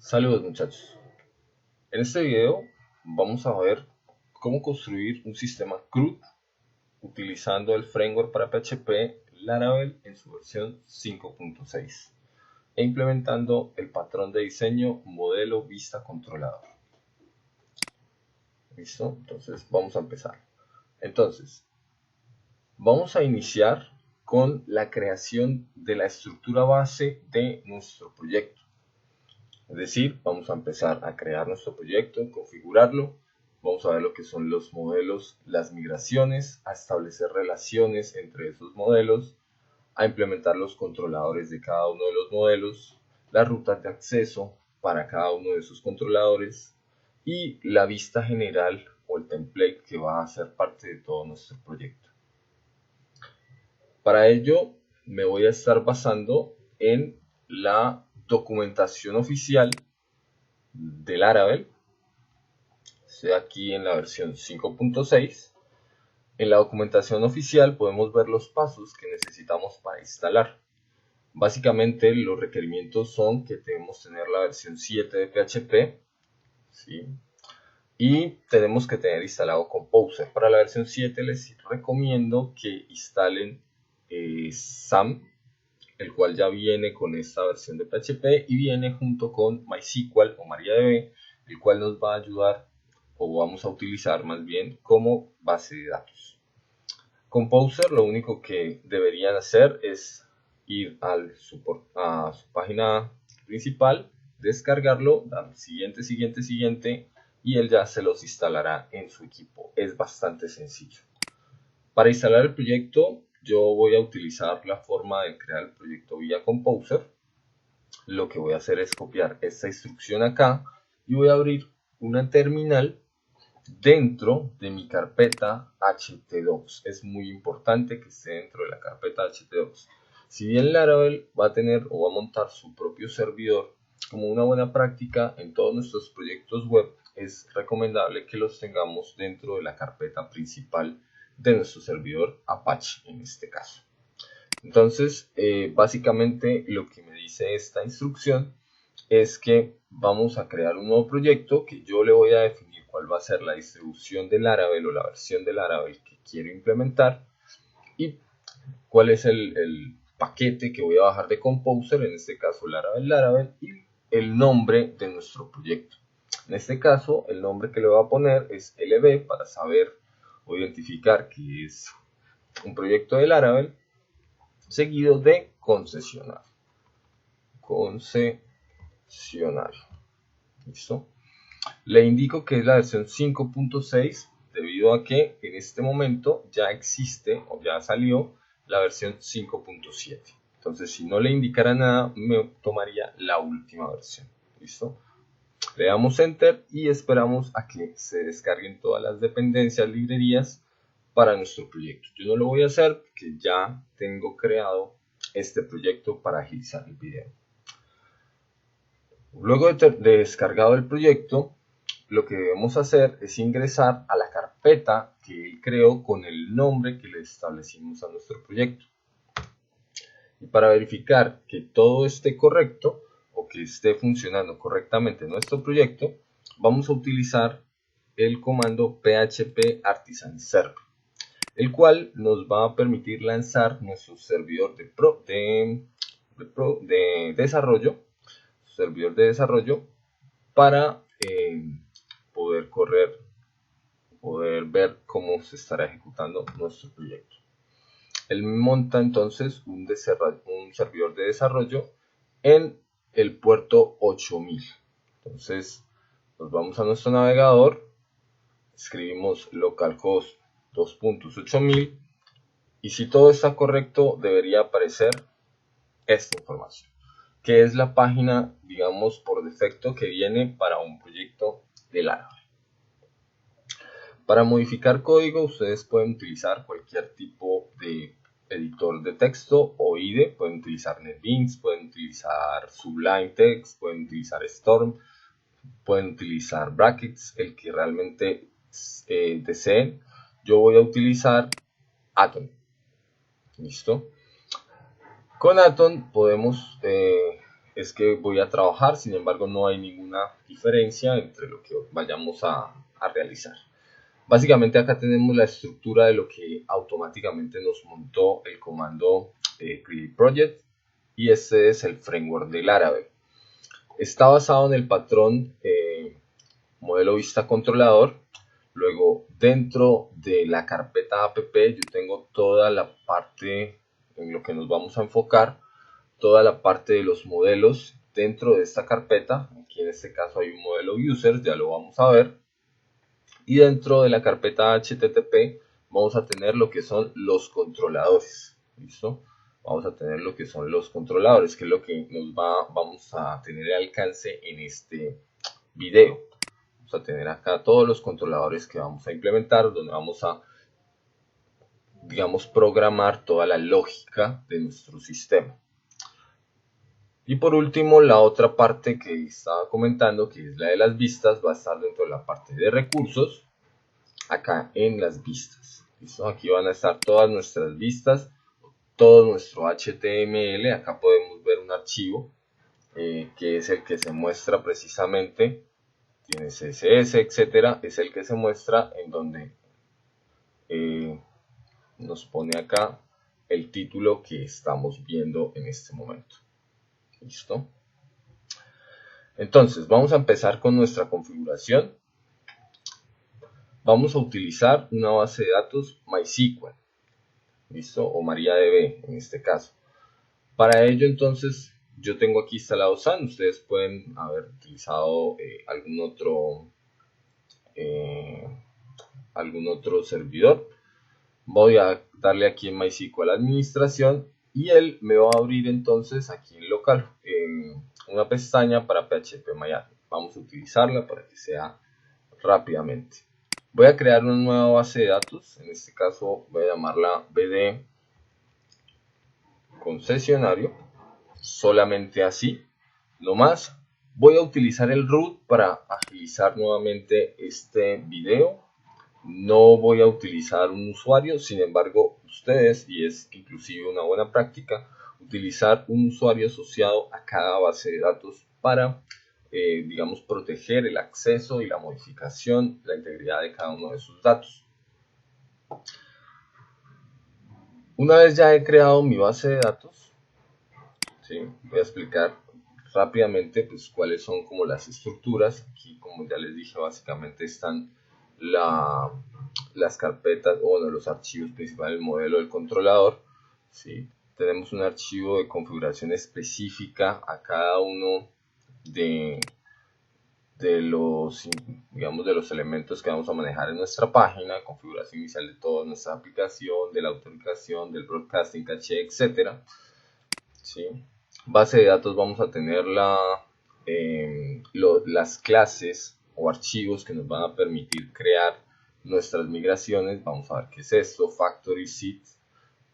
Saludos muchachos. En este video vamos a ver cómo construir un sistema CRUD utilizando el framework para PHP Laravel en su versión 5.6 e implementando el patrón de diseño modelo vista controlador. ¿Listo? Entonces vamos a empezar. Entonces, vamos a iniciar con la creación de la estructura base de nuestro proyecto. Es decir, vamos a empezar a crear nuestro proyecto, configurarlo, vamos a ver lo que son los modelos, las migraciones, a establecer relaciones entre esos modelos, a implementar los controladores de cada uno de los modelos, las rutas de acceso para cada uno de esos controladores y la vista general o el template que va a ser parte de todo nuestro proyecto. Para ello me voy a estar basando en la documentación oficial de Laravel. Estoy aquí en la versión 5.6. En la documentación oficial podemos ver los pasos que necesitamos para instalar. Básicamente los requerimientos son que debemos tener la versión 7 de PHP, ¿sí? Y tenemos que tener instalado Composer. Para la versión 7 les recomiendo que instalen SAM, el cual ya viene con esta versión de PHP y viene junto con MySQL o MariaDB, el cual nos va a ayudar o vamos a utilizar más bien como base de datos. Composer lo único que deberían hacer es ir a su página principal, descargarlo, dar siguiente y él ya se los instalará en su equipo. Es bastante sencillo. Para instalar el proyecto yo voy a utilizar la forma de crear el proyecto vía Composer. Lo que voy a hacer es copiar esta instrucción acá y voy a abrir una terminal dentro de mi carpeta htdocs. Es muy importante que esté dentro de la carpeta htdocs. Si bien Laravel va a tener o va a montar su propio servidor, como una buena práctica en todos nuestros proyectos web, es recomendable que los tengamos dentro de la carpeta principal de nuestro servidor Apache en este caso. Entonces, básicamente lo que me dice esta instrucción es que vamos a crear un nuevo proyecto que yo le voy a definir cuál va a ser la distribución de Laravel o la versión de Laravel que quiero implementar y cuál es el paquete que voy a bajar de Composer, en este caso Laravel, y el nombre de nuestro proyecto. En este caso, el nombre que le voy a poner es LB para saber o identificar que es un proyecto de Laravel, seguido de concesionario. ¿Listo? Le indico que es la versión 5.6 debido a que en este momento ya existe o ya salió la versión 5.7. Entonces, si no le indicara nada, me tomaría la última versión. ¿Listo? Le damos Enter y esperamos a que se descarguen todas las dependencias, librerías para nuestro proyecto. Yo no lo voy a hacer porque ya tengo creado este proyecto para agilizar el video. Luego de descargado el proyecto, lo que debemos hacer es ingresar a la carpeta que él creó con el nombre que le establecimos a nuestro proyecto. Y para verificar que todo esté correcto o que esté funcionando correctamente nuestro proyecto, vamos a utilizar el comando php artisan server, el cual nos va a permitir lanzar nuestro servidor de desarrollo, para poder ver cómo se estará ejecutando nuestro proyecto. Él monta entonces un servidor de desarrollo en el puerto 8000. Entonces nos vamos a nuestro navegador, escribimos localhost 2.8000 y si todo está correcto debería aparecer esta información, que es la página, digamos, por defecto que viene para un proyecto de Laravel. Para modificar código ustedes pueden utilizar cualquier tipo de editor de texto o IDE, pueden utilizar NetBeans, pueden utilizar Sublime Text, pueden utilizar Storm, pueden utilizar Brackets, el que realmente deseen. Yo voy a utilizar Atom. ¿Listo? Con Atom podemos es que voy a trabajar, sin embargo no hay ninguna diferencia entre lo que vayamos a realizar. Básicamente acá tenemos la estructura de lo que automáticamente nos montó el comando create project, y este es el framework del Laravel. Está basado en el patrón modelo vista controlador. Luego dentro de la carpeta app yo tengo toda la parte en lo que nos vamos a enfocar, toda la parte de los modelos dentro de esta carpeta. Aquí en este caso hay un modelo user, ya lo vamos a ver. Y dentro de la carpeta HTTP vamos a tener lo que son los controladores. ¿Listo? Vamos a tener lo que son los controladores, que es lo que vamos a tener alcance en este video. Vamos a tener acá todos los controladores que vamos a implementar, donde vamos a, digamos, programar toda la lógica de nuestro sistema. Y por último, la otra parte que estaba comentando, que es la de las vistas, va a estar dentro de la parte de recursos, acá en las vistas. ¿Listo? Aquí van a estar todas nuestras vistas, todo nuestro HTML. Acá podemos ver un archivo que es el que se muestra precisamente, tiene CSS, etcétera, es el que se muestra en donde nos pone acá el título que estamos viendo en este momento. ¿Listo? Entonces vamos a empezar con nuestra configuración. Vamos a utilizar una base de datos MySQL, ¿listo? O MariaDB en este caso. Para ello entonces yo tengo aquí instalado SAN. Ustedes pueden haber utilizado algún otro servidor. Voy a darle aquí en MySQL administración y él me va a abrir entonces aquí en local una pestaña para PHP-MyAdmin. Vamos a utilizarla para que sea rápidamente. Voy a crear una nueva base de datos. En este caso voy a llamarla BD concesionario. Solamente así. No más. Voy a utilizar el root para agilizar nuevamente este video. No voy a utilizar un usuario, sin embargo, ustedes, y es inclusive una buena práctica, utilizar un usuario asociado a cada base de datos para, digamos, proteger el acceso y la modificación, la integridad de cada uno de sus datos. Una vez ya he creado mi base de datos, ¿sí? Voy a explicar rápidamente pues, cuáles son como las estructuras. Aquí, como ya les dije, básicamente están las carpetas, o bueno, los archivos principales del modelo del controlador, ¿sí? Tenemos un archivo de configuración específica a cada uno de los, digamos, de los elementos que vamos a manejar en nuestra página, configuración inicial de toda nuestra aplicación, de la autenticación, del broadcasting, caché, etcétera, ¿sí? Base de datos vamos a tener las clases o archivos que nos van a permitir crear nuestras migraciones. Vamos a ver qué es esto. Factory seed,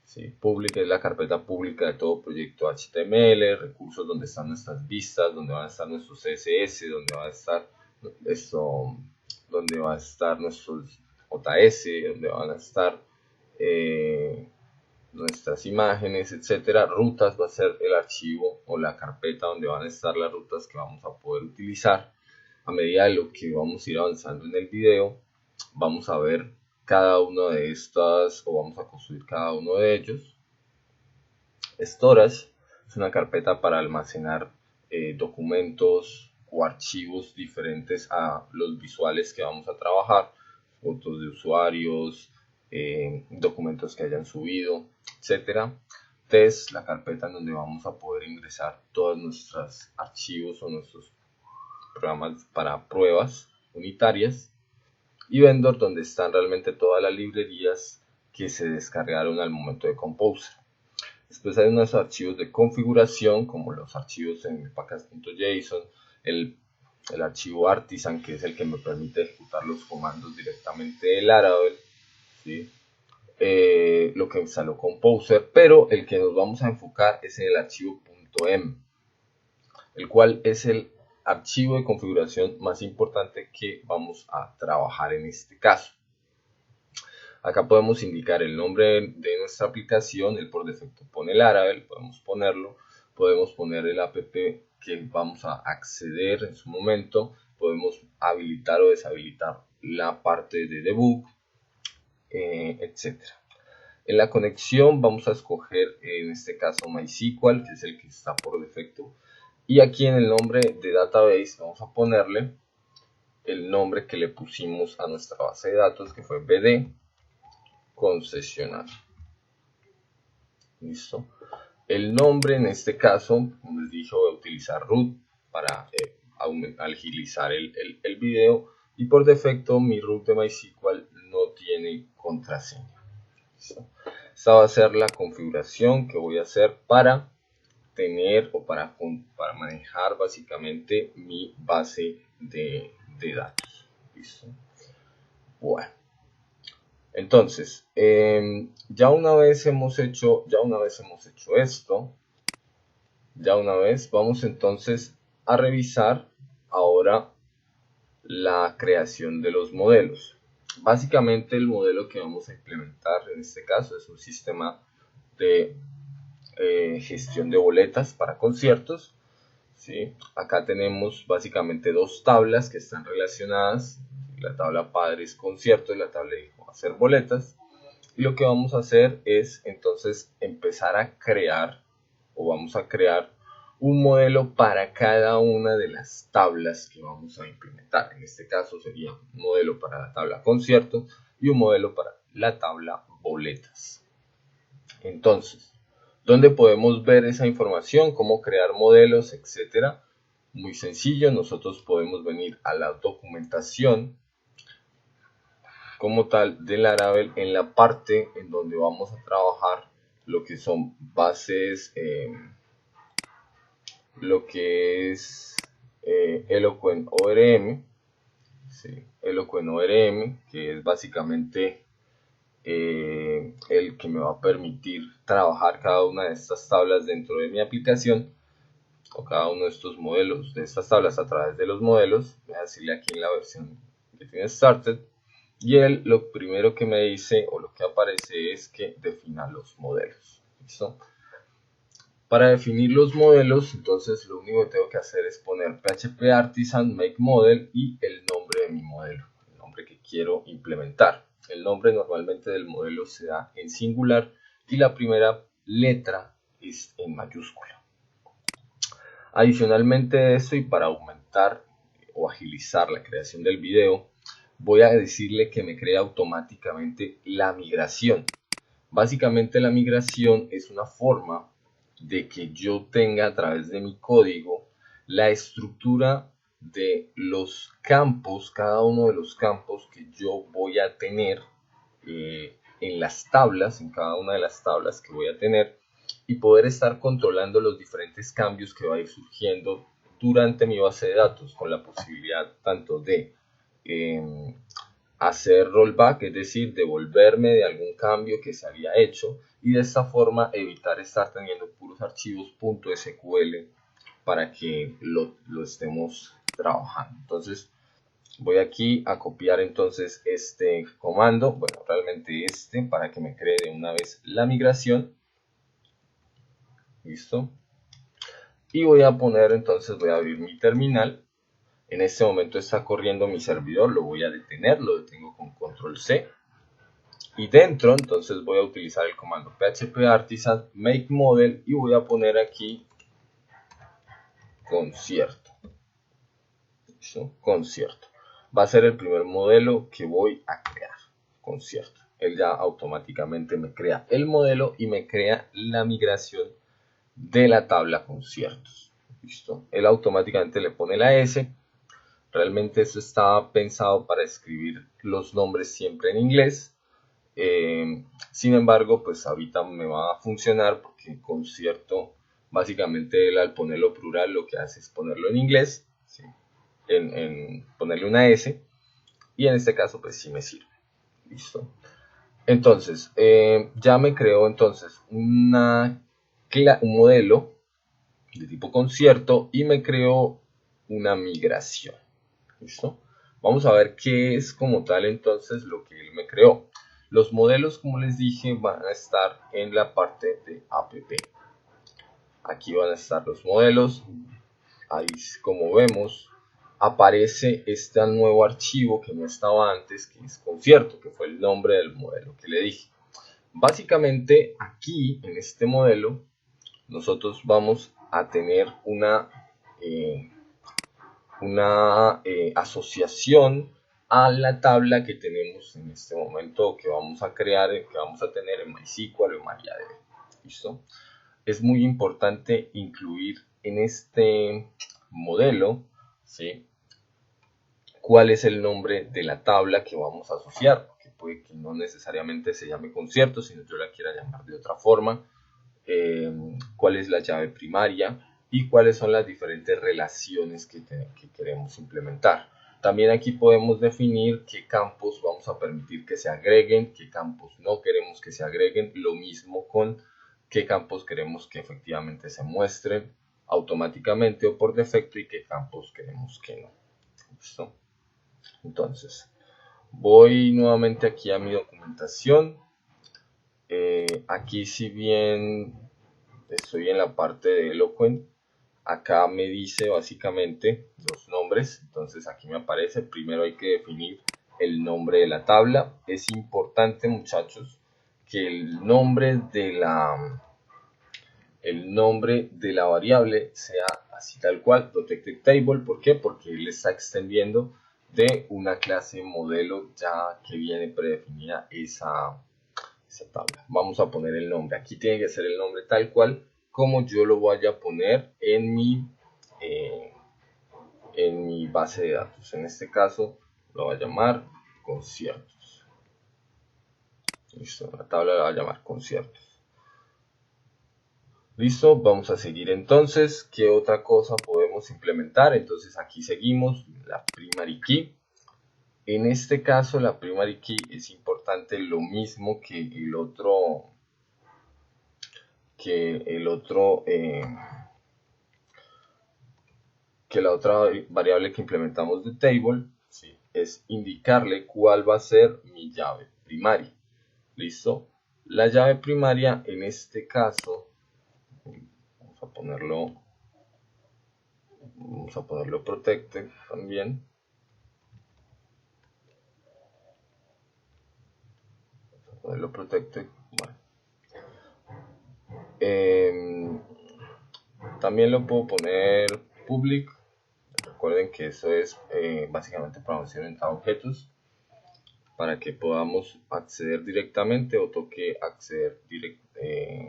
¿sí? Public es la carpeta pública de todo proyecto HTML. Recursos, donde están nuestras vistas, donde van a estar nuestros CSS, donde va a estar esto, donde va a estar nuestros JS, donde van a estar nuestras imágenes, etcétera. Rutas va a ser el archivo o la carpeta donde van a estar las rutas que vamos a poder utilizar. A medida de lo que vamos a ir avanzando en el video, vamos a ver cada una de estas, o vamos a construir cada uno de ellos. Storage es una carpeta para almacenar documentos o archivos diferentes a los visuales que vamos a trabajar, fotos de usuarios, documentos que hayan subido, etcétera. Test, la carpeta en donde vamos a poder ingresar todos nuestros archivos o nuestros programas para pruebas unitarias. Y Vendor, donde están realmente todas las librerías que se descargaron al momento de Composer. Después hay unos archivos de configuración, como los archivos en el package.json, el archivo artisan, que es el que me permite ejecutar los comandos directamente del Laravel, ¿sí? Lo que instaló Composer, pero el que nos vamos a enfocar es en el archivo .m, el cual es el archivo de configuración más importante que vamos a trabajar en este caso. Acá podemos indicar el nombre de nuestra aplicación. Él por defecto pone Laravel, podemos ponerlo. Podemos poner el app que vamos a acceder en su momento. Podemos habilitar o deshabilitar la parte de debug, etc. En la conexión vamos a escoger en este caso MySQL, que es el que está por defecto. Y aquí en el nombre de database vamos a ponerle el nombre que le pusimos a nuestra base de datos, que fue BD concesionario. Listo. El nombre en este caso, como les dije, voy a utilizar root para agilizar el video, y por defecto mi root de MySQL no tiene contraseña. ¿Listo? Esta va a ser la configuración que voy a hacer para tener o para manejar básicamente mi base de datos. ¿Listo? Bueno, entonces ya una vez hemos hecho esto, vamos entonces a revisar ahora la creación de los modelos. Básicamente el modelo que vamos a implementar en este caso es un sistema de gestión de boletas para conciertos. ¿Sí? Acá tenemos básicamente dos tablas que están relacionadas. La tabla padre es conciertos y la tabla hijo va a ser boletas. Y lo que vamos a hacer es entonces empezar a crear, o vamos a crear un modelo para cada una de las tablas que vamos a implementar. En este caso sería un modelo para la tabla conciertos y un modelo para la tabla boletas. Entonces, ¿dónde podemos ver esa información? ¿Cómo crear modelos, etcétera? Muy sencillo, nosotros podemos venir a la documentación como tal de Laravel, en la parte en donde vamos a trabajar lo que son bases, lo que es Eloquent ORM, ¿sí? Eloquent ORM, que es básicamente el que me va a permitir trabajar cada una de estas tablas dentro de mi aplicación, o cada uno de estos modelos, de estas tablas a través de los modelos. Voy a decirle aquí en la versión que tiene Started, y él lo primero que me dice, o lo que aparece, es que defina los modelos. ¿Listo? Para definir los modelos, entonces lo único que tengo que hacer es poner PHP Artisan Make Model y el nombre de mi modelo, el nombre que quiero implementar. El nombre normalmente del modelo se da en singular y la primera letra es en mayúscula. Adicionalmente a esto, y para aumentar o agilizar la creación del video, voy a decirle que me cree automáticamente la migración. Básicamente la migración es una forma de que yo tenga a través de mi código la estructura de los campos, cada uno de los campos que yo voy a tener en las tablas, en cada una de las tablas que voy a tener, y poder estar controlando los diferentes cambios que va a ir surgiendo durante mi base de datos, con la posibilidad tanto de hacer rollback, es decir, devolverme de algún cambio que se había hecho, y de esta forma evitar estar teniendo puros archivos .sql para que lo estemos trabajando. Entonces voy aquí a copiar entonces este comando, bueno, realmente este, para que me cree de una vez la migración. Listo. Y voy a poner entonces, voy a abrir mi terminal. En este momento está corriendo mi servidor, lo voy a detener, lo detengo con control C. Y dentro entonces voy a utilizar el comando PHP Artisan Make Model y voy a poner aquí concierto. ¿Listo? Concierto. Va a ser el primer modelo que voy a crear, concierto. Él ya automáticamente me crea el modelo y me crea la migración de la tabla conciertos. ¿Listo? Él automáticamente le pone la S. Realmente esto estaba pensado para escribir los nombres siempre en inglés. Sin embargo, pues ahorita me va a funcionar porque concierto, básicamente él al ponerlo plural lo que hace es ponerlo en inglés, ¿sí? en ponerle una S, y en este caso pues sí me sirve. Listo. Entonces, ya me creó entonces un modelo de tipo concierto y me creó una migración. ¿Listo? Vamos a ver qué es como tal entonces lo que él me creó. Los modelos, como les dije, van a estar en la parte de app. Aquí van a estar los modelos. ahí como vemos aparece este nuevo archivo que no estaba antes, que es concierto, que fue el nombre del modelo que le dije. Básicamente aquí en este modelo nosotros vamos a tener una asociación a la tabla que tenemos en este momento, que vamos a crear, que vamos a tener en MySQL o en MariaDB. ¿Listo? Es muy importante incluir en este modelo, ¿sí?, cuál es el nombre de la tabla que vamos a asociar, que puede que no necesariamente se llame concierto, sino yo la quiera llamar de otra forma, cuál es la llave primaria y cuáles son las diferentes relaciones que queremos implementar. También aquí podemos definir qué campos vamos a permitir que se agreguen, qué campos no queremos que se agreguen, lo mismo con qué campos queremos que efectivamente se muestren automáticamente o por defecto y qué campos queremos que no. ¿Listo? Entonces, voy nuevamente aquí a mi documentación. Aquí, si bien estoy en la parte de Eloquent, acá me dice básicamente los nombres. Entonces aquí me aparece, primero hay que definir el nombre de la tabla. Es importante, muchachos, que el nombre de la variable sea así tal cual, protected table. ¿Por qué? Porque él está extendiendo de una clase modelo ya que viene predefinida esa tabla. Vamos a poner el nombre. Aquí tiene que ser el nombre tal cual como yo lo vaya a poner en mi base de datos. En este caso lo voy a llamar conciertos. Listo, la tabla la voy a llamar conciertos. Listo, vamos a seguir entonces. ¿Qué otra cosa podemos implementar? Entonces aquí seguimos la primary key. En este caso la primary key es importante lo mismo que el otro que la otra variable que implementamos de table, ¿sí?, es indicarle cuál va a ser mi llave primaria. ¿Listo? La llave primaria en este caso, vamos a ponerlo protected también. Vamos a ponerlo protected. Bueno. También lo puedo poner public. Recuerden que eso es básicamente programación orientada a objetos, para que podamos acceder directamente o toque acceder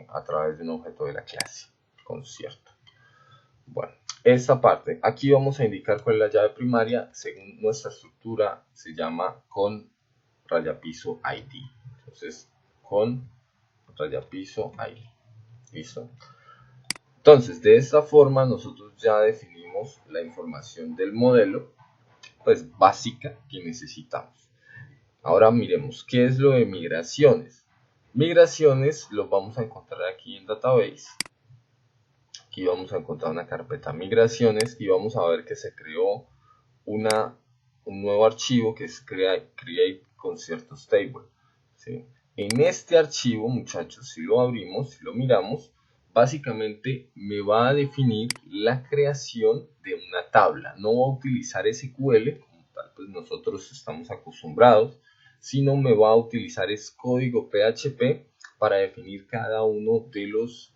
a través de un objeto de la clase concierto. Bueno, esta parte, aquí vamos a indicar cuál es la llave primaria. Según nuestra estructura se llama con rayapiso ID. Entonces, con rayapiso ID. ¿Listo? Entonces, de esta forma nosotros ya definimos la información del modelo, pues básica, que necesitamos. Ahora miremos qué es lo de migraciones. Migraciones lo vamos a encontrar aquí en Database. Aquí vamos a encontrar una carpeta migraciones y vamos a ver que se creó un nuevo archivo que es create conciertos table, ¿sí? En este archivo, muchachos, si lo abrimos, si lo miramos, básicamente me va a definir la creación de una tabla. No va a utilizar SQL, como tal, pues nosotros estamos acostumbrados, sino me va a utilizar código PHP para definir cada uno de los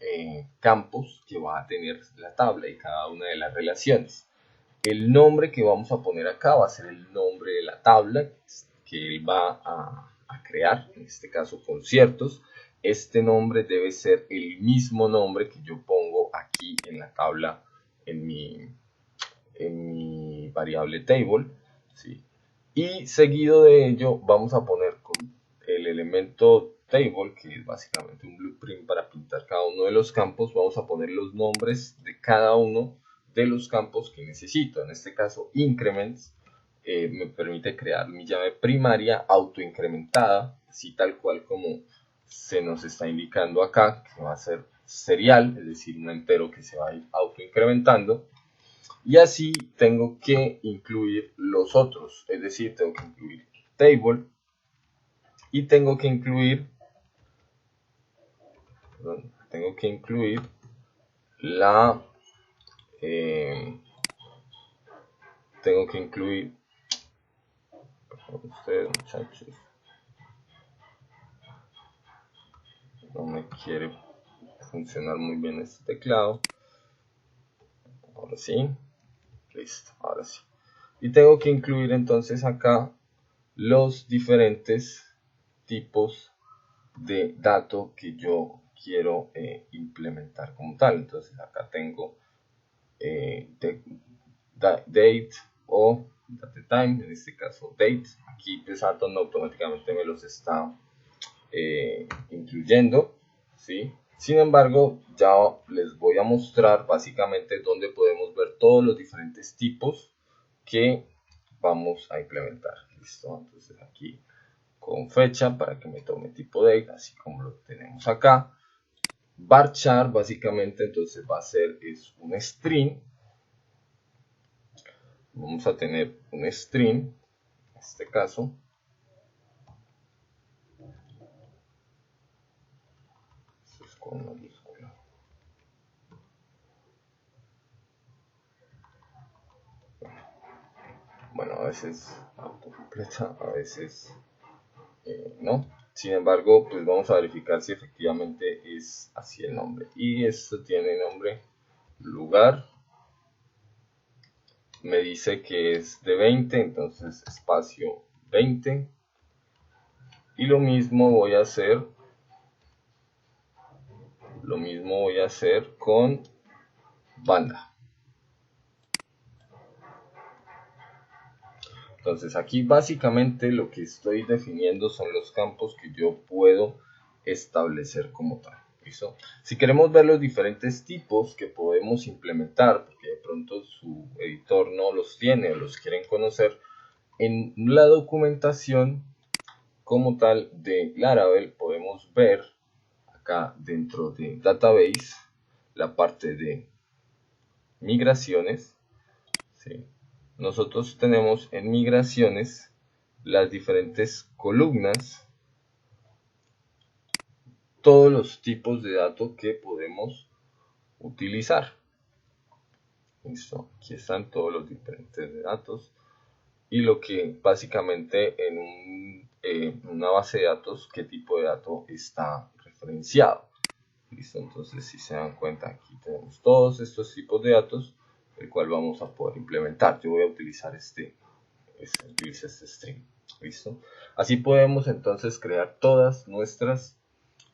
campos que va a tener la tabla y cada una de las relaciones. El nombre que vamos a poner acá va a ser el nombre de la tabla que él va a crear, en este caso conciertos. Este nombre debe ser el mismo nombre que yo pongo aquí en la tabla, en mi variable table, ¿sí? Y seguido de ello vamos a poner con el elemento table, que es básicamente un blueprint para pintar cada uno de los campos. Vamos a poner los nombres de cada uno de los campos que necesito. En este caso, increments me permite crear mi llave primaria autoincrementada, así tal cual como se nos está indicando acá, que va a ser serial, es decir, un entero que se va a ir autoincrementando. Y así tengo que incluir los otros, es decir, tengo que incluir table y tengo que incluir la tengo que incluir, ustedes muchachos, no me quiere funcionar muy bien este teclado. Ahora sí, listo, ahora sí. Y tengo que incluir entonces acá los diferentes tipos de dato que yo quiero implementar como tal. Entonces acá tengo date o datetime, en este caso date. Aquí pues Atom automáticamente me los está incluyendo, ¿sí? Sin embargo, ya les voy a mostrar básicamente dónde podemos ver todos los diferentes tipos que vamos a implementar. Listo, entonces aquí con fecha para que me tome tipo date, así como lo tenemos acá. Varchar básicamente entonces va a ser un string. Vamos a tener un string, en este caso. Esto es con mayúscula. Bueno, a veces autocompleta, a veces no. Sin embargo, pues vamos a verificar si efectivamente es así el nombre. Y esto tiene nombre lugar. Me dice que es de 20, entonces espacio 20. Y lo mismo voy a hacer. Con banda. Entonces aquí básicamente lo que estoy definiendo son los campos que yo puedo establecer como tal. ¿Listo? Si queremos ver los diferentes tipos que podemos implementar, porque de pronto su editor no los tiene o los quieren conocer, en la documentación como tal de Laravel podemos ver acá dentro de Database la parte de migraciones, ¿sí? Nosotros tenemos en migraciones las diferentes columnas, todos los tipos de datos que podemos utilizar. Listo, aquí están todos los diferentes datos y lo que básicamente en una base de datos, qué tipo de dato está referenciado. Listo, entonces si se dan cuenta aquí tenemos todos estos tipos de datos el cual vamos a poder implementar. Yo voy a utilizar este string. ¿Listo? Así podemos entonces crear todas nuestras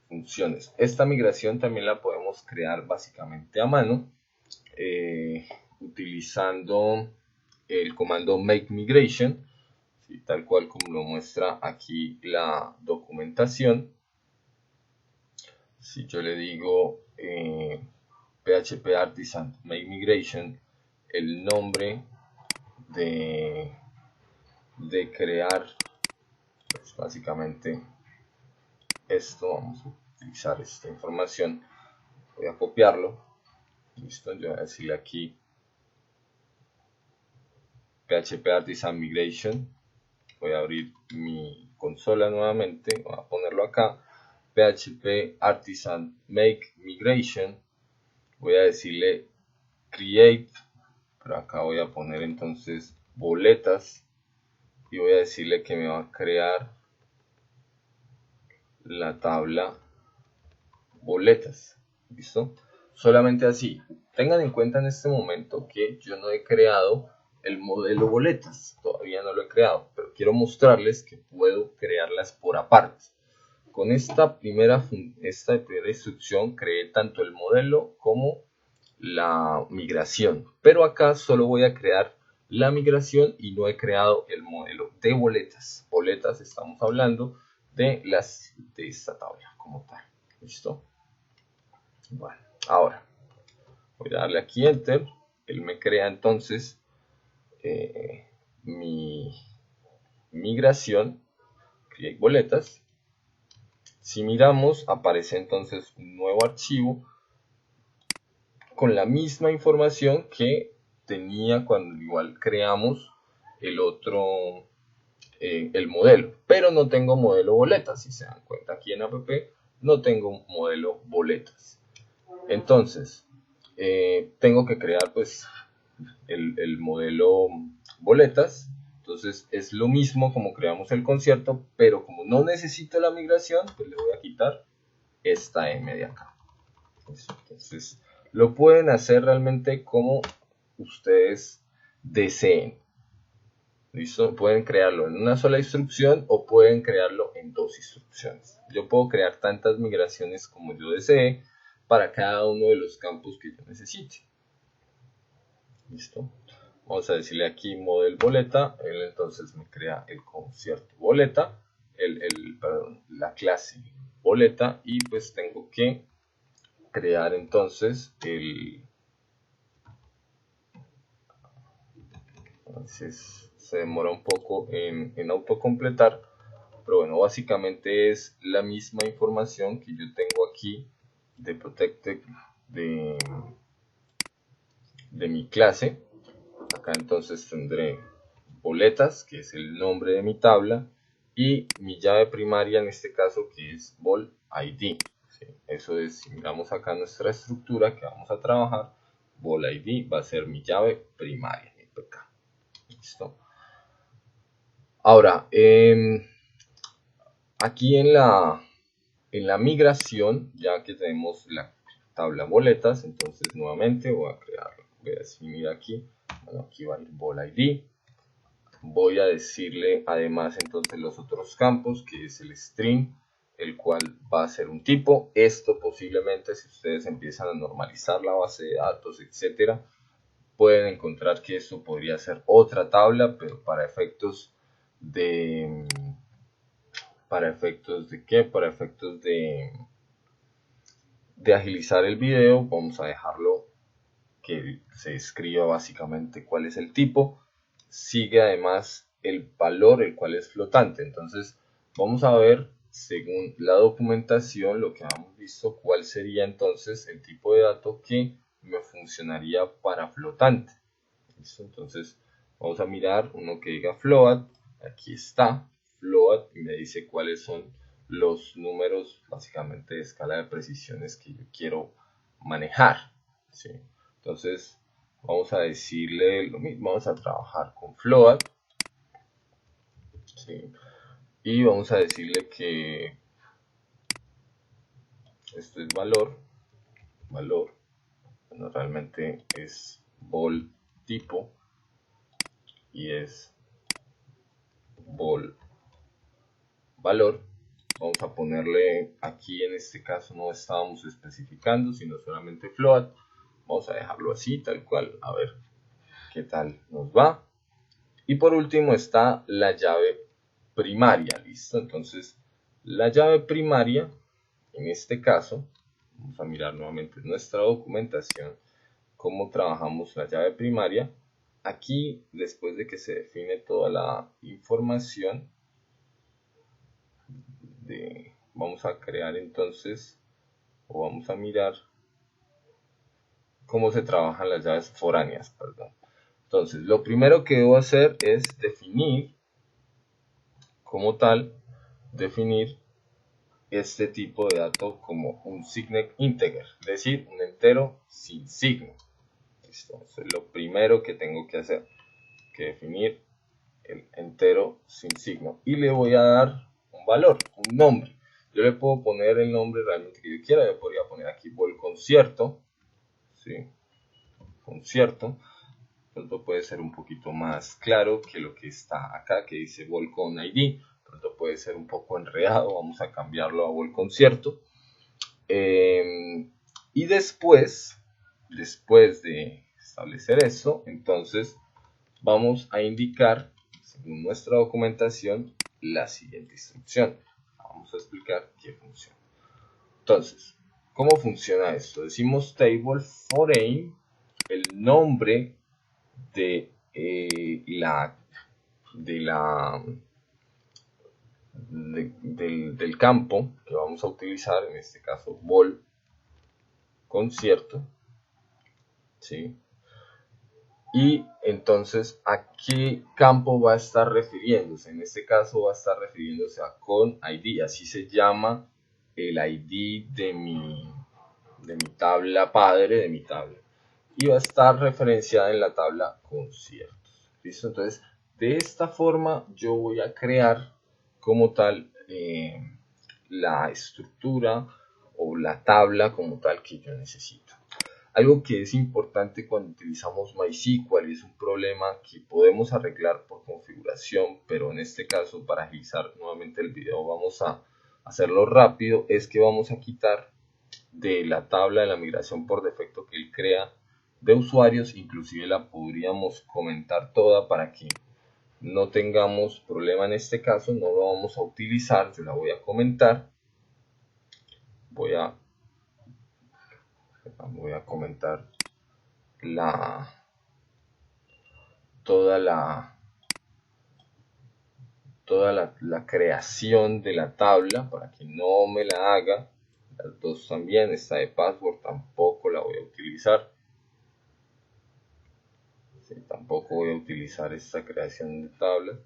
funciones. Esta migración también la podemos crear básicamente a mano utilizando el comando make migration, ¿sí? Tal cual como lo muestra aquí la documentación. Si yo le digo PHP Artisan make migration, el nombre de crear, pues básicamente esto, vamos a utilizar esta información, voy a copiarlo, listo, yo voy a decirle aquí PHP Artisan Migration, voy a abrir mi consola nuevamente, voy a ponerlo acá, PHP Artisan Make Migration, voy a decirle create, pero acá voy a poner entonces boletas y voy a decirle que me va a crear la tabla boletas. ¿Listo? Solamente así. Tengan en cuenta en este momento que yo no he creado el modelo boletas. Todavía no lo he creado, pero quiero mostrarles que puedo crearlas por aparte. Con esta primera instrucción creé tanto el modelo como la migración. Pero acá solo voy a crear la migración y no he creado el modelo de boletas. Boletas estamos hablando de esta tabla como tal. ¿Listo? Bueno, ahora voy a darle aquí Enter. Él me crea entonces mi migración. Create boletas. Si miramos, aparece entonces un nuevo archivo con la misma información que tenía cuando igual creamos el otro, el modelo. Pero no tengo modelo boletas. Si se dan cuenta aquí en app, no tengo modelo boletas. Entonces, tengo que crear pues el modelo boletas. Entonces es lo mismo como creamos el concierto, pero como no necesito la migración, pues le voy a quitar esta M de acá. Entonces lo pueden hacer realmente como ustedes deseen. ¿Listo? Pueden crearlo en una sola instrucción o pueden crearlo en dos instrucciones. Yo puedo crear tantas migraciones como yo desee para cada uno de los campos que yo necesite. ¿Listo? Vamos a decirle aquí model boleta. Él entonces me crea el concierto boleta, la clase boleta, y pues tengo que crear entonces entonces se demora un poco en autocompletar, pero bueno, básicamente es la misma información que yo tengo aquí de protected de mi clase. Acá entonces tendré boletas, que es el nombre de mi tabla, y mi llave primaria en este caso, que es bol ID. ¿Sí? Eso es, si miramos acá nuestra estructura que vamos a trabajar, bol ID va a ser mi llave primaria, mi PK. ¿Listo? Ahora, aquí en la migración, ya que tenemos la tabla boletas, entonces nuevamente voy a definir aquí, bueno, aquí va a ir bol ID. Voy a decirle además entonces los otros campos, que es el string, el cual va a ser un tipo. Esto posiblemente, si ustedes empiezan a normalizar la base de datos, etcétera, pueden encontrar que esto podría ser otra tabla, pero para efectos de qué, para efectos de agilizar el video, vamos a dejarlo que se escriba básicamente cuál es el tipo. Sigue además el valor, el cual es flotante. Entonces vamos a ver, según la documentación, lo que hemos visto, cuál sería entonces el tipo de dato que me funcionaría para flotante. ¿Listo? Entonces vamos a mirar uno que diga float. Aquí está float y me dice cuáles son los números básicamente de escala de precisiones que yo quiero manejar. ¿Sí? Entonces vamos a decirle lo mismo, vamos a trabajar con float, ¿sí? Y vamos a decirle que esto es valor, bueno, realmente es bol tipo y es bol valor. Vamos a ponerle aquí, en este caso no estábamos especificando, sino solamente float. Vamos a dejarlo así, tal cual, a ver qué tal nos va. Y por último está la llave primaria, ¿listo? Entonces la llave primaria, en este caso, vamos a mirar nuevamente nuestra documentación, cómo trabajamos la llave primaria. Aquí, después de que se define toda la información, vamos a crear entonces, o vamos a mirar cómo se trabajan las llaves foráneas, perdón. Entonces, lo primero que debo hacer es definir, como tal, definir este tipo de dato como un signet integer, es decir, un entero sin signo. ¿Listo? Eso es lo primero que tengo que hacer, que definir el entero sin signo. Y le voy a dar un valor, un nombre. Yo le puedo poner el nombre realmente que yo quiera. Yo podría poner aquí bol concierto, ¿sí? Concierto. Pronto puede ser un poquito más claro que lo que está acá, que dice bol con ID. Pronto puede ser un poco enredado. Vamos a cambiarlo a bol concierto. Y después de establecer eso, entonces vamos a indicar, según nuestra documentación, la siguiente instrucción. Vamos a explicar qué funciona. Entonces, ¿cómo funciona esto? Decimos table foreign, el nombre de del campo que vamos a utilizar, en este caso bol concierto, ¿sí? Y entonces, ¿a qué campo va a estar refiriéndose? En este caso va a estar refiriéndose a con ID, así se llama el ID de mi tabla padre, de mi tabla. Y va a estar referenciada en la tabla conciertos. ¿Listo? Entonces, de esta forma yo voy a crear como tal la estructura o la tabla como tal que yo necesito. Algo que es importante cuando utilizamos MySQL y es un problema que podemos arreglar por configuración, pero en este caso para agilizar nuevamente el video vamos a hacerlo rápido, es que vamos a quitar de la tabla de la migración por defecto que él crea de usuarios, inclusive la podríamos comentar toda para que no tengamos problema en este caso, no lo vamos a utilizar, yo la voy a comentar, voy a comentar toda la creación de la tabla para que no me la haga. Las dos también, esta de password tampoco la voy a utilizar. Sí, tampoco voy a utilizar esta creación de tabla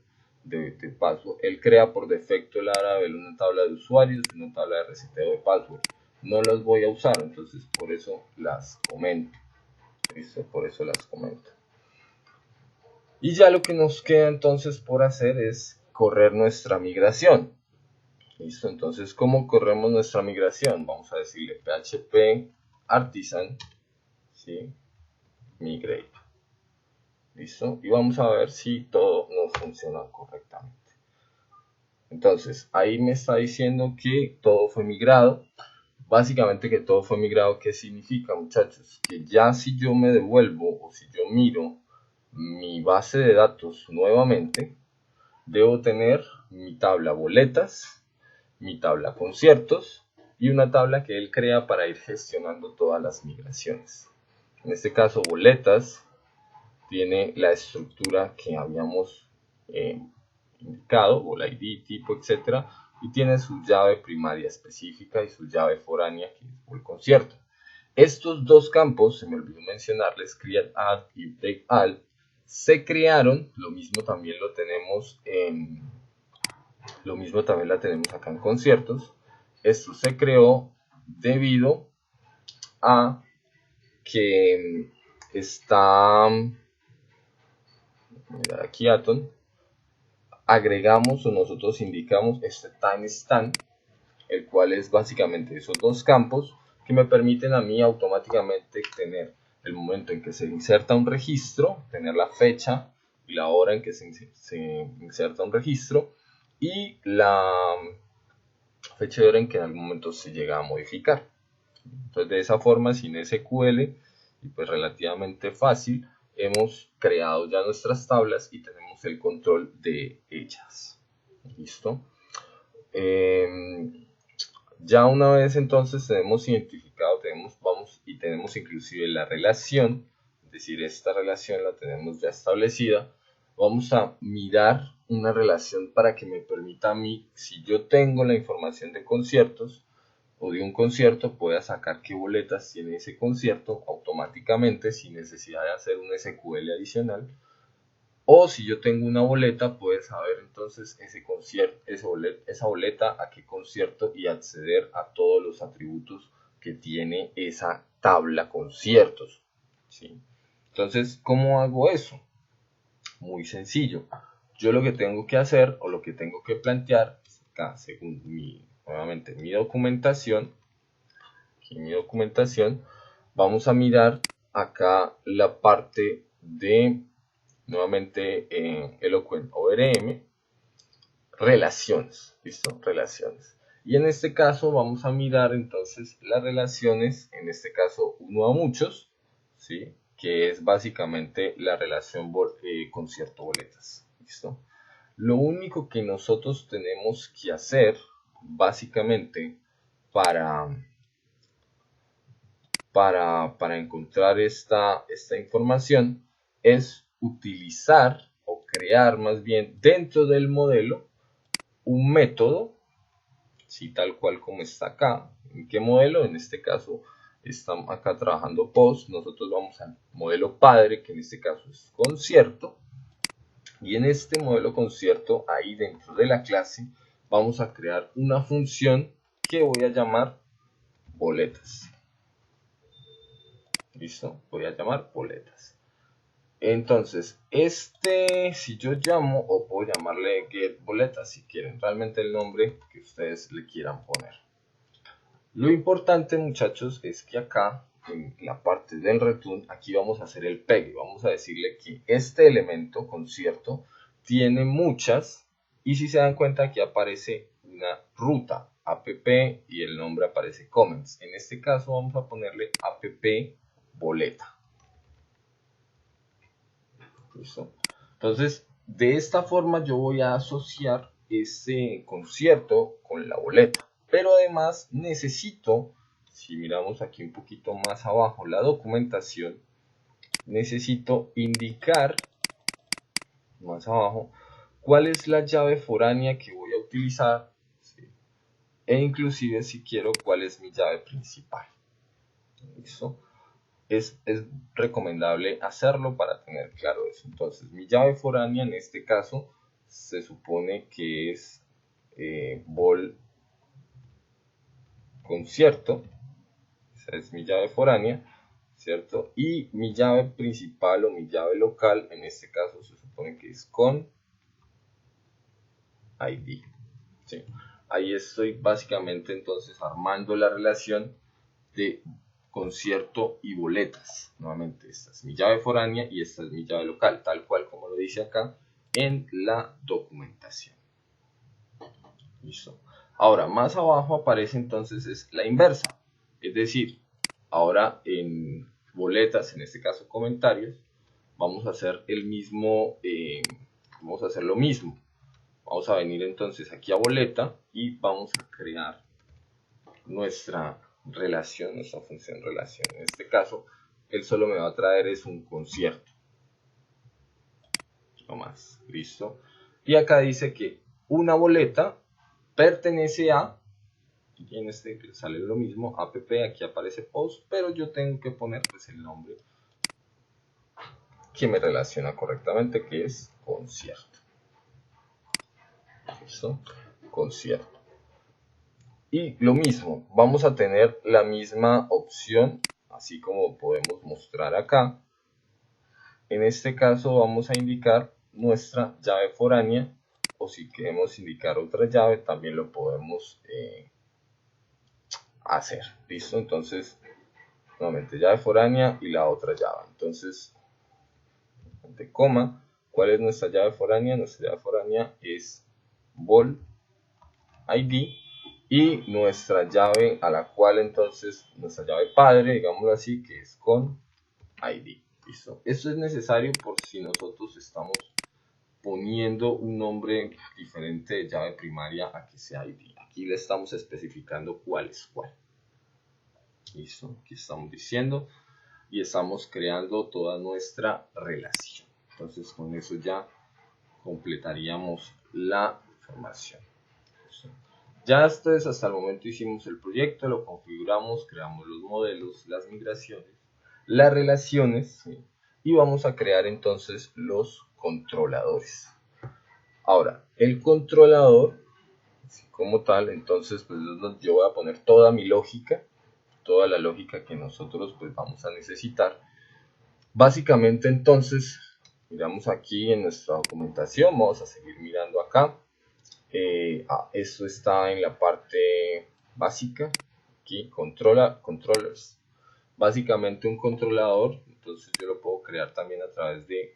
de password. Él crea por defecto el Laravel una tabla de usuarios y una tabla de reseteo de password. No las voy a usar, entonces por eso las comento. ¿Listo? Por eso las comento. Y ya lo que nos queda entonces por hacer es correr nuestra migración. ¿Listo? Entonces, ¿cómo corremos nuestra migración? Vamos a decirle php artisan, ¿sí? Migrate. ¿Listo? Y vamos a ver si todo nos funciona correctamente. Entonces, ahí me está diciendo que todo fue migrado. Básicamente que todo fue migrado, ¿qué significa, muchachos? Que ya si yo me devuelvo o si yo miro mi base de datos nuevamente, debo tener mi tabla boletas, mi tabla conciertos y una tabla que él crea para ir gestionando todas las migraciones. En este caso, boletas tiene la estructura que habíamos indicado, bola ID, tipo, etcétera, y tiene su llave primaria específica y su llave foránea, que es el concierto. Estos dos campos, se me olvidó mencionarles, create add y update all, se crearon, lo mismo también lo tenemos la tenemos acá en conciertos. Esto se creó debido a que está, mirar aquí Atom, agregamos o nosotros indicamos este timestamp, el cual es básicamente esos dos campos que me permiten a mí automáticamente tener el momento en que se inserta un registro, tener la fecha y la hora en que se inserta un registro y la fecha y hora en que en algún momento se llega a modificar. Entonces, de esa forma, sin SQL y pues relativamente fácil, hemos creado ya nuestras tablas y tenemos el control de ellas. ¿Listo? Ya una vez entonces tenemos identificado, tenemos inclusive la relación, es decir, esta relación la tenemos ya establecida. Vamos a mirar una relación para que me permita a mí, si yo tengo la información de conciertos o de un concierto, pueda sacar qué boletas tiene ese concierto automáticamente sin necesidad de hacer un SQL adicional. O si yo tengo una boleta, puedes saber entonces esa boleta a qué concierto y acceder a todos los atributos que tiene esa tabla conciertos. ¿Sí? Entonces, ¿cómo hago eso? Muy sencillo. Yo lo que tengo que hacer o lo que tengo que plantear, acá, según nuevamente mi documentación, vamos a mirar acá la parte de nuevamente Eloquent ORM, relaciones, ¿listo? Relaciones. Y en este caso vamos a mirar entonces las relaciones, en este caso uno a muchos, ¿sí? Que es básicamente la relación concierto boletas, ¿listo? Lo único que nosotros tenemos que hacer básicamente para encontrar esta información es utilizar o crear más bien dentro del modelo un método, ¿sí? Tal cual como está acá. ¿En qué modelo? En este caso estamos acá trabajando post, nosotros vamos al modelo padre, que en este caso es concierto, y en este modelo concierto, ahí dentro de la clase, vamos a crear una función que voy a llamar boletas. ¿Listo? Voy a llamar boletas. Entonces, si yo llamo, o puedo llamarle getBoleta si quieren, realmente el nombre que ustedes le quieran poner. Lo importante, muchachos, es que acá, en la parte del return, aquí vamos a hacer el pegue. Vamos a decirle que este elemento, concierto, tiene muchas, y si se dan cuenta, aquí aparece una ruta, app, y el nombre aparece comments. En este caso vamos a ponerle app boleta. ¿Listo? Entonces, de esta forma yo voy a asociar ese concierto con la boleta. Pero además necesito, si miramos aquí un poquito más abajo la documentación, necesito indicar más abajo cuál es la llave foránea que voy a utilizar, ¿sí? E inclusive si quiero cuál es mi llave principal. ¿Listo? Es recomendable hacerlo para tener claro eso. Entonces, mi llave foránea en este caso se supone que es bol concierto. Esa es mi llave foránea, ¿cierto? Y mi llave principal o mi llave local en este caso se supone que es con ID. ¿Sí? Ahí estoy básicamente entonces armando la relación de concierto y boletas. Nuevamente, esta es mi llave foránea y esta es mi llave local, tal cual como lo dice acá en la documentación. Listo. Ahora, más abajo aparece entonces es la inversa. Es decir, ahora en boletas, en este caso comentarios, vamos a hacer el mismo, vamos a hacer lo mismo. Vamos a venir entonces aquí a boleta y vamos a crear nuestra relación, nuestra función relación. En este caso, él solo me va a traer es un concierto. No más, listo. Y acá dice que una boleta pertenece a, y en este sale lo mismo, app, aquí aparece post, pero yo tengo que poner pues el nombre que me relaciona correctamente, que es concierto. ¿Listo? Concierto. Y lo mismo, vamos a tener la misma opción, así como podemos mostrar acá. En este caso vamos a indicar nuestra llave foránea, o si queremos indicar otra llave, también lo podemos hacer. ¿Listo? Entonces, nuevamente llave foránea y la otra llave. Entonces, de coma, ¿cuál es nuestra llave foránea? Nuestra llave foránea es bol ID. Y nuestra llave a la cual entonces, nuestra llave padre, digámoslo así, que es con ID. ¿Listo? Esto es necesario por si nosotros estamos poniendo un nombre diferente de llave primaria a que sea ID. Aquí le estamos especificando cuál es cuál. ¿Listo? Aquí estamos diciendo y estamos creando toda nuestra relación. Entonces con eso ya completaríamos la información. ¿Listo? Ya hasta el momento hicimos el proyecto, lo configuramos, creamos los modelos, las migraciones, las relaciones, ¿sí? Y vamos a crear entonces los controladores. Ahora, el controlador como tal, entonces pues yo voy a poner toda mi lógica, toda la lógica que nosotros pues vamos a necesitar. Básicamente entonces, miramos aquí en nuestra documentación, vamos a seguir mirando acá. Esto está en la parte básica, aquí controllers. Básicamente un controlador, entonces yo lo puedo crear también a través de,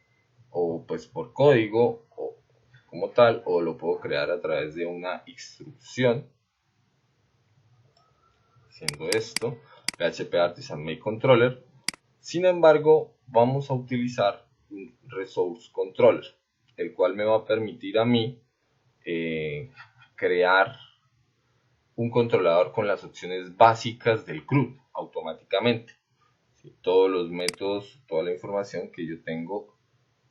o pues por código, o como tal, o lo puedo crear a través de una instrucción. Haciendo esto, PHP Artisan Make Controller. Sin embargo, vamos a utilizar un Resource Controller, el cual me va a permitir a mí crear un controlador con las opciones básicas del CRUD automáticamente. ¿Sí? Todos los métodos, toda la información que yo tengo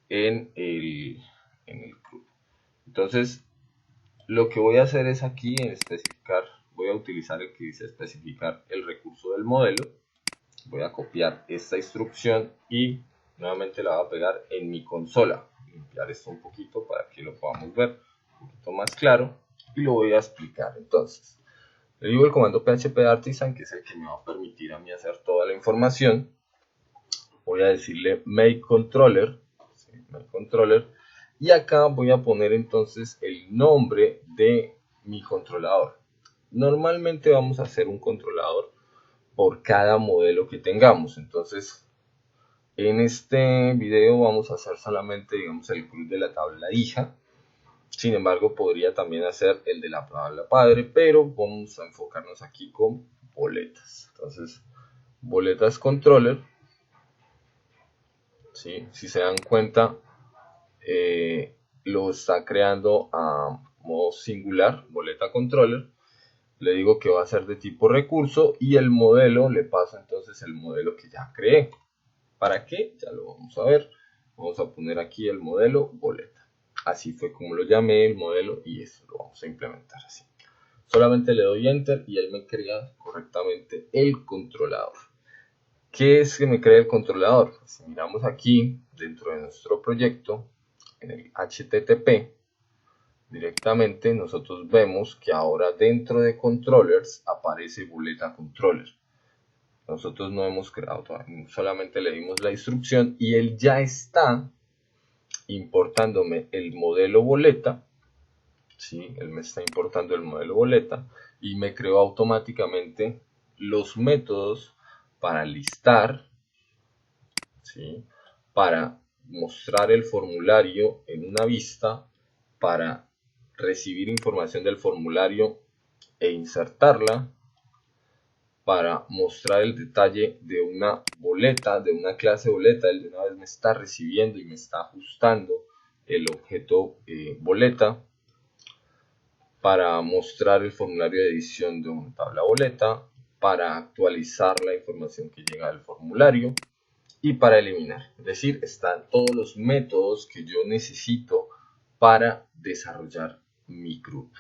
en el CRUD. Entonces, lo que voy a hacer es aquí en especificar, voy a utilizar el que dice especificar el recurso del modelo. Voy a copiar esta instrucción y nuevamente la voy a pegar en mi consola. Limpiar esto un poquito para que lo podamos ver un poquito más claro y lo voy a explicar. Entonces, le digo el comando PHP Artisan, que es el que me va a permitir a mí hacer toda la información. voy a decirle make controller, ¿sí? Make controller, y acá voy a poner entonces el nombre de mi controlador. Normalmente vamos a hacer un controlador por cada modelo que tengamos, entonces en este video vamos a hacer solamente, digamos, el CRUD de la tabla hija. Sin embargo, podría también hacer el de la tabla padre, pero vamos a enfocarnos aquí con boletas. Entonces, boletas controller, ¿sí? Si se dan cuenta, lo está creando a modo singular, boleta controller. Le digo que va a ser de tipo recurso y el modelo le paso entonces el modelo que ya creé. ¿Para qué? Ya lo vamos a ver. Vamos a poner aquí el modelo boleta. Así fue como lo llamé el modelo y eso lo vamos a implementar así. Solamente le doy enter y él me crea correctamente el controlador. ¿Qué es que me crea el controlador? Si miramos aquí dentro de nuestro proyecto, en el HTTP, directamente nosotros vemos que ahora dentro de controllers aparece boleta controller. Nosotros no hemos creado todavía, solamente le dimos la instrucción y él ya está importándome el modelo boleta, ¿sí? Él me está importando el modelo boleta y me creó automáticamente los métodos para listar, ¿sí? Para mostrar el formulario en una vista, para recibir información del formulario e insertarla, para mostrar el detalle de una boleta, de una clase boleta. Él de una vez me está recibiendo y me está ajustando el objeto boleta, para mostrar el formulario de edición de una tabla boleta, para actualizar la información que llega del formulario y para eliminar. Es decir, están todos los métodos que yo necesito para desarrollar mi CRUD.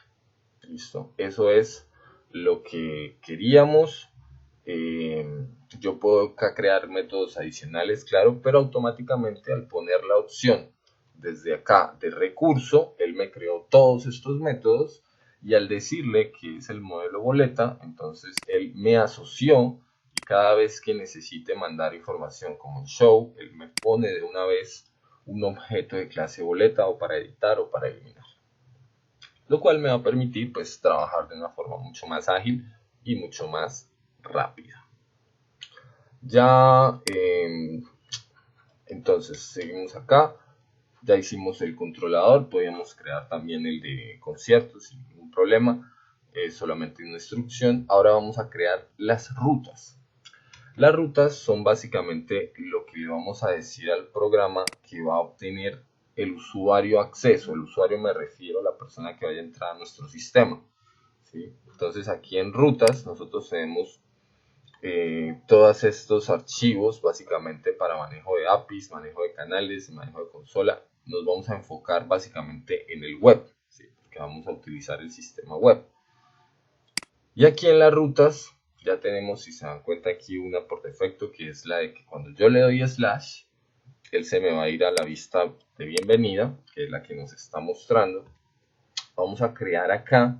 Listo, eso es lo que queríamos. Yo puedo acá crear métodos adicionales, claro, pero automáticamente al poner la opción desde acá de recurso, él me creó todos estos métodos y al decirle que es el modelo boleta, entonces él me asoció y cada vez que necesite mandar información como en show, él me pone de una vez un objeto de clase boleta o para editar o para eliminar. Lo cual me va a permitir pues trabajar de una forma mucho más ágil y mucho más rápida. Ya, entonces seguimos acá. Ya hicimos el controlador, podíamos crear también el de conciertos sin ningún problema, solamente una instrucción. Ahora vamos a crear las rutas. Las rutas son básicamente lo que le vamos a decir al programa que va a obtener el usuario acceso. El usuario me refiero a la persona que vaya a entrar a nuestro sistema, ¿sí? Entonces aquí en rutas nosotros tenemos todos estos archivos básicamente para manejo de APIs, manejo de canales, manejo de consola. Nos vamos a enfocar básicamente en el web, ¿sí? Porque vamos a utilizar el sistema web. Y aquí en las rutas ya tenemos, si se dan cuenta, aquí una por defecto, que es la de que cuando yo le doy slash, él se me va a ir a la vista de bienvenida, que es la que nos está mostrando. Vamos a crear acá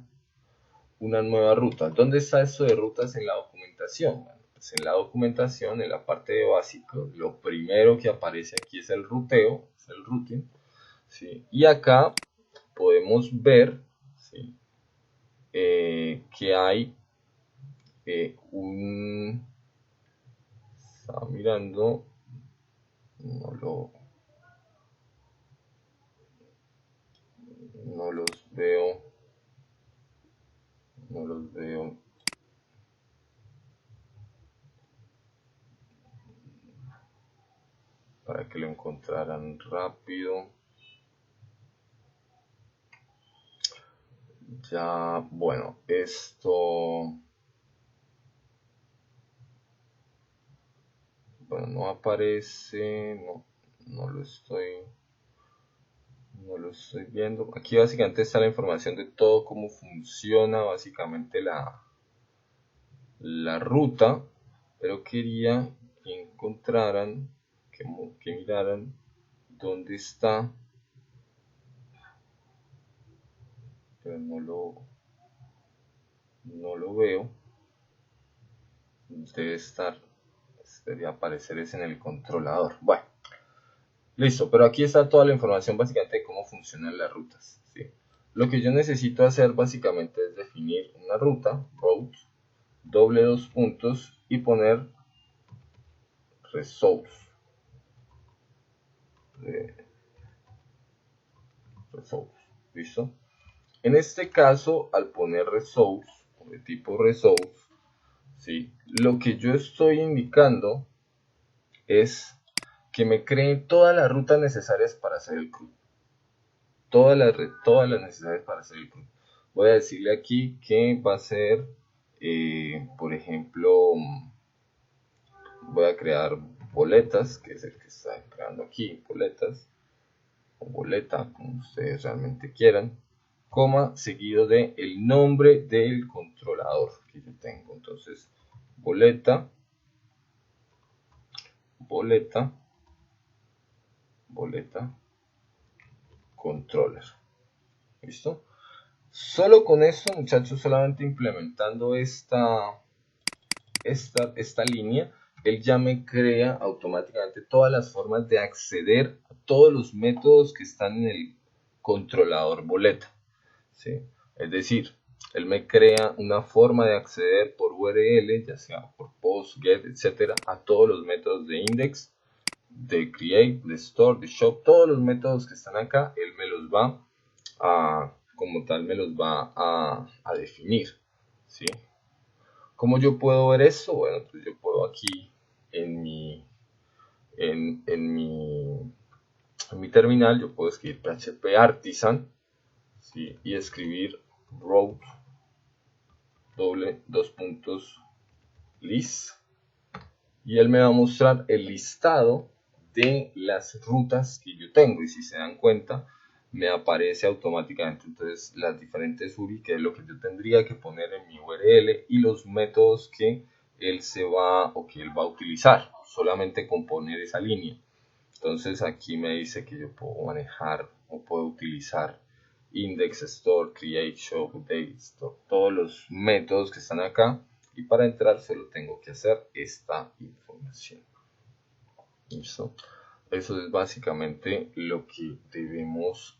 una nueva ruta. ¿Dónde está esto de rutas en la documentación? Bueno, pues en la documentación, en la parte de básico, lo primero que aparece aquí es el ruteo, es el routing, ¿sí? Y acá podemos ver, ¿sí? Que hay estaba mirando, no los veo, no los veo. Para que lo encontraran rápido. Ya, bueno, esto, bueno, no aparece, no lo estoy viendo. Aquí básicamente está la información de todo cómo funciona básicamente la ruta, pero quería que encontraran, que miraran dónde está, pero no lo veo. Debe estar debería aparecer es en el controlador. Bueno, listo, pero aquí está toda la información básicamente de cómo funcionan las rutas, ¿sí? Lo que yo necesito hacer básicamente es definir una ruta, route, doble dos puntos y poner resource. ¿Listo? En este caso, al poner resource, o de tipo resource, ¿sí? Lo que yo estoy indicando es que me creen todas las rutas necesarias para hacer el CRUD. Todas las necesarias para hacer el CRUD. Voy a decirle aquí que va a ser, por ejemplo, voy a crear boletas, que es el que está creando aquí, boletas, o boleta, como ustedes realmente quieran, coma, seguido de el nombre del controlador que yo tengo. Entonces, boleta, controller. ¿Listo? Solo con esto, muchachos, solamente implementando esta línea, él ya me crea automáticamente todas las formas de acceder a todos los métodos que están en el controlador boleta, ¿sí? Es decir, él me crea una forma de acceder por URL, ya sea por post, get, etcétera, a todos los métodos de index, de create, de store, de shop, todos los métodos que están acá, él me los va a, como tal, me los va a definir, ¿sí? ¿Cómo yo puedo ver esto? Bueno, pues yo puedo aquí en mi terminal, yo puedo escribir PHP Artisan, ¿sí? Y escribir route doble dos puntos list, y él me va a mostrar el listado de las rutas que yo tengo, y si se dan cuenta me aparece automáticamente entonces las diferentes URI, que es lo que yo tendría que poner en mi URL, y los métodos que él va a utilizar solamente con poner esa línea. Entonces aquí me dice que yo puedo manejar o puedo utilizar index, store, create, shop, update, store, todos los métodos que están acá, y para entrar solo tengo que hacer esta información. ¿Listo? Eso es básicamente lo que debemos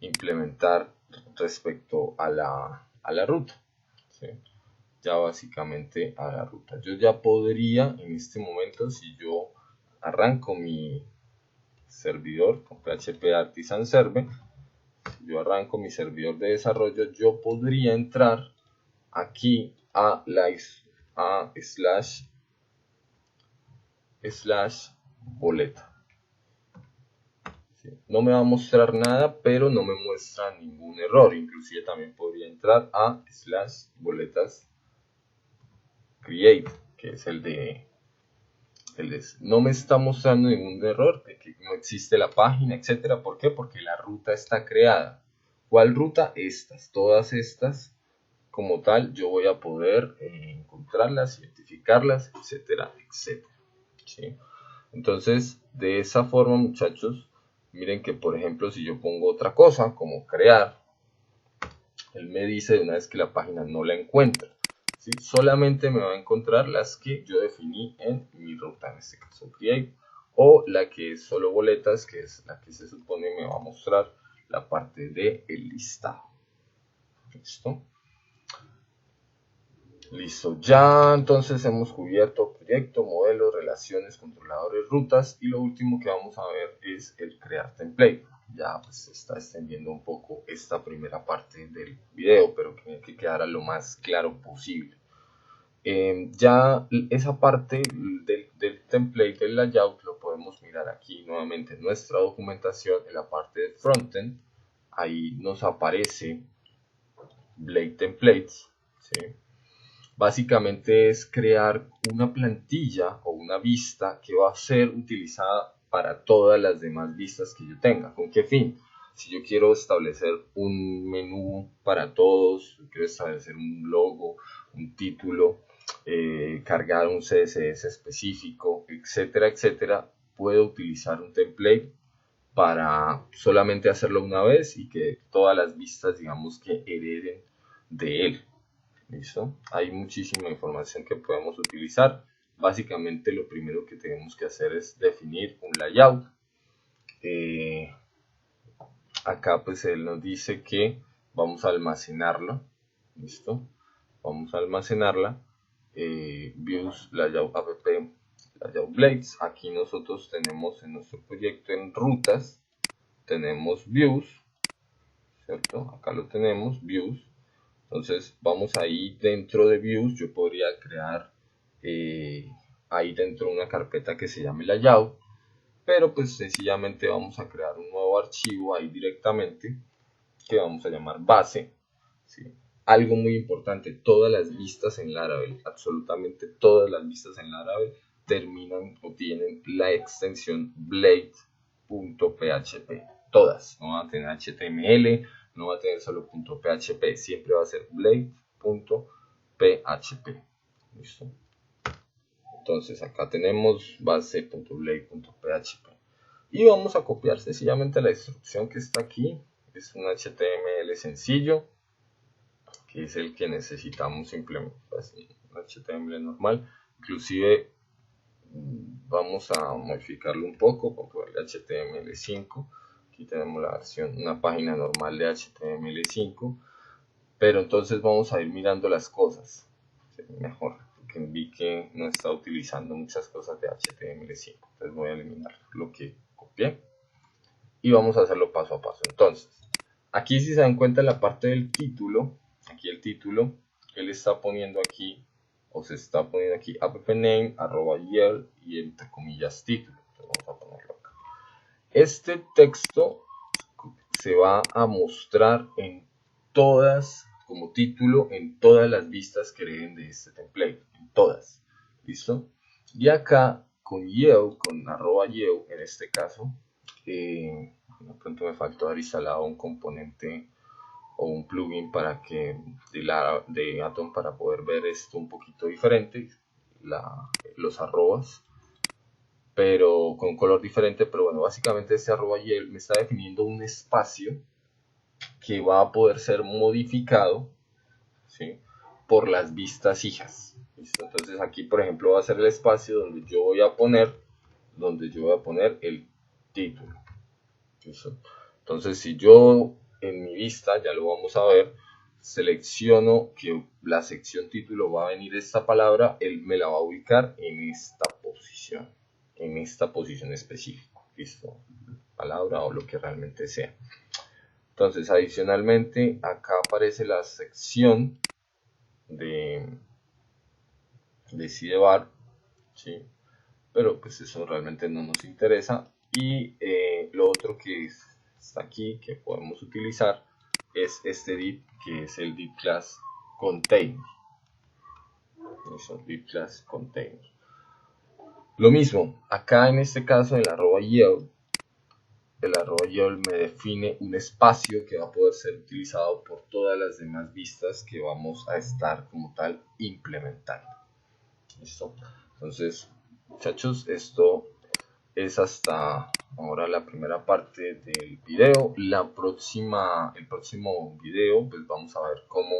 implementar respecto a la ruta, ¿sí? Ya básicamente a la ruta. Yo ya podría en este momento, si yo arranco mi servidor con PHP Artisan Server, si yo arranco mi servidor de desarrollo, yo podría entrar aquí a slash boleta. ¿Sí? No me va a mostrar nada, pero no me muestra ningún error. Inclusive también podría entrar a slash boletas create, que es el de no me está mostrando ningún error de que no existe la página, etcétera. ¿Por qué? Porque la ruta está creada. ¿Cuál ruta? Estas, todas estas como tal, yo voy a poder encontrarlas, identificarlas, etcétera, etcétera. ¿Sí? Entonces, de esa forma, muchachos, miren que, por ejemplo, si yo pongo otra cosa, como crear, él me dice de una vez que la página no la encuentra, ¿sí? Solamente me va a encontrar las que yo definí en mi ruta, en este caso create, o la que es solo boletas, que es la que se supone me va a mostrar la parte del listado. ¿Listo? Listo, ya entonces hemos cubierto proyecto, modelo, relaciones, controladores, rutas, y lo último que vamos a ver es el crear template. Ya pues se está extendiendo un poco esta primera parte del video, pero que tiene que quedar lo más claro posible. Ya esa parte del template, del layout, lo podemos mirar aquí nuevamente en nuestra documentación, en la parte de frontend. Ahí nos aparece Blade Templates, ¿sí? Básicamente es crear una plantilla o una vista que va a ser utilizada para todas las demás vistas que yo tenga. ¿Con qué fin? Si yo quiero establecer un menú para todos, quiero establecer un logo, un título, cargar un CSS específico, etcétera, etcétera, puedo utilizar un template para solamente hacerlo una vez y que todas las vistas, digamos, que hereden de él. ¿Listo? Hay muchísima información que podemos utilizar. básicamente lo primero que tenemos que hacer es definir un layout. Acá pues él nos dice que vamos a almacenarla, listo, vamos a almacenarla, views layout app layout blades. Aquí nosotros tenemos en nuestro proyecto en rutas, tenemos views, cierto, acá lo tenemos, views. Entonces vamos ahí dentro de views, yo podría crear ahí dentro una carpeta que se llame layout, pero pues sencillamente vamos a crear un nuevo archivo ahí directamente que vamos a llamar base, ¿sí? Algo muy importante, todas las vistas en Laravel, absolutamente todas las vistas en Laravel terminan o tienen la extensión blade.php, todas, no van a tener HTML, no va a tener solo .php, siempre va a ser blade.php, ¿listo? Entonces acá tenemos base.blade.php y vamos a copiar sencillamente la instrucción que está aquí. Es un HTML sencillo, que es el que necesitamos implementar, un HTML normal. Inclusive vamos a modificarlo un poco con el HTML5. Aquí tenemos la versión, una página normal de HTML5, pero entonces vamos a ir mirando las cosas mejor, porque vi que no está utilizando muchas cosas de HTML5. Entonces voy a eliminar lo que copié y vamos a hacerlo paso a paso. Entonces, aquí si se dan cuenta en la parte del título, aquí el título, él está poniendo aquí, o se está poniendo aquí, appname, @yell y entre comillas título. Entonces vamos a ponerlo acá. Este texto se va a mostrar en todas, como título, en todas las vistas que hereden de este template, en todas, ¿listo? Y acá con Yell, con @Yell en este caso, de pronto me faltó haber instalado un componente o un plugin para que de Atom para poder ver esto un poquito diferente, los arrobas, pero con un color diferente. Pero bueno, básicamente este @Yell me está definiendo un espacio que va a poder ser modificado, ¿sí?, por las vistas hijas. ¿Listo? Entonces aquí por ejemplo va a ser el espacio donde yo voy a poner el título. ¿Listo? Entonces si yo en mi vista, ya lo vamos a ver, selecciono que la sección título va a venir esta palabra, él me la va a ubicar en esta posición específica, listo, palabra o lo que realmente sea. Entonces adicionalmente acá aparece la sección de sidebar, ¿sí?, pero pues eso realmente no nos interesa. Y lo otro que está aquí que podemos utilizar es este div, que es el div class container. Eso, div class container. Lo mismo, acá en este caso el @Yell, me define un espacio que va a poder ser utilizado por todas las demás vistas que vamos a estar como tal implementando. ¿Listo? Entonces, muchachos, esto es hasta ahora la primera parte del video. El próximo video, pues vamos a ver cómo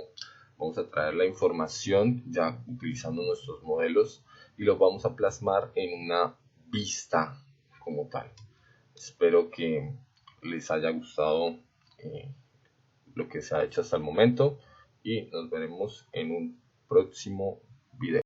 vamos a traer la información ya utilizando nuestros modelos y los vamos a plasmar en una vista como tal. Espero que les haya gustado lo que se ha hecho hasta el momento y nos veremos en un próximo video.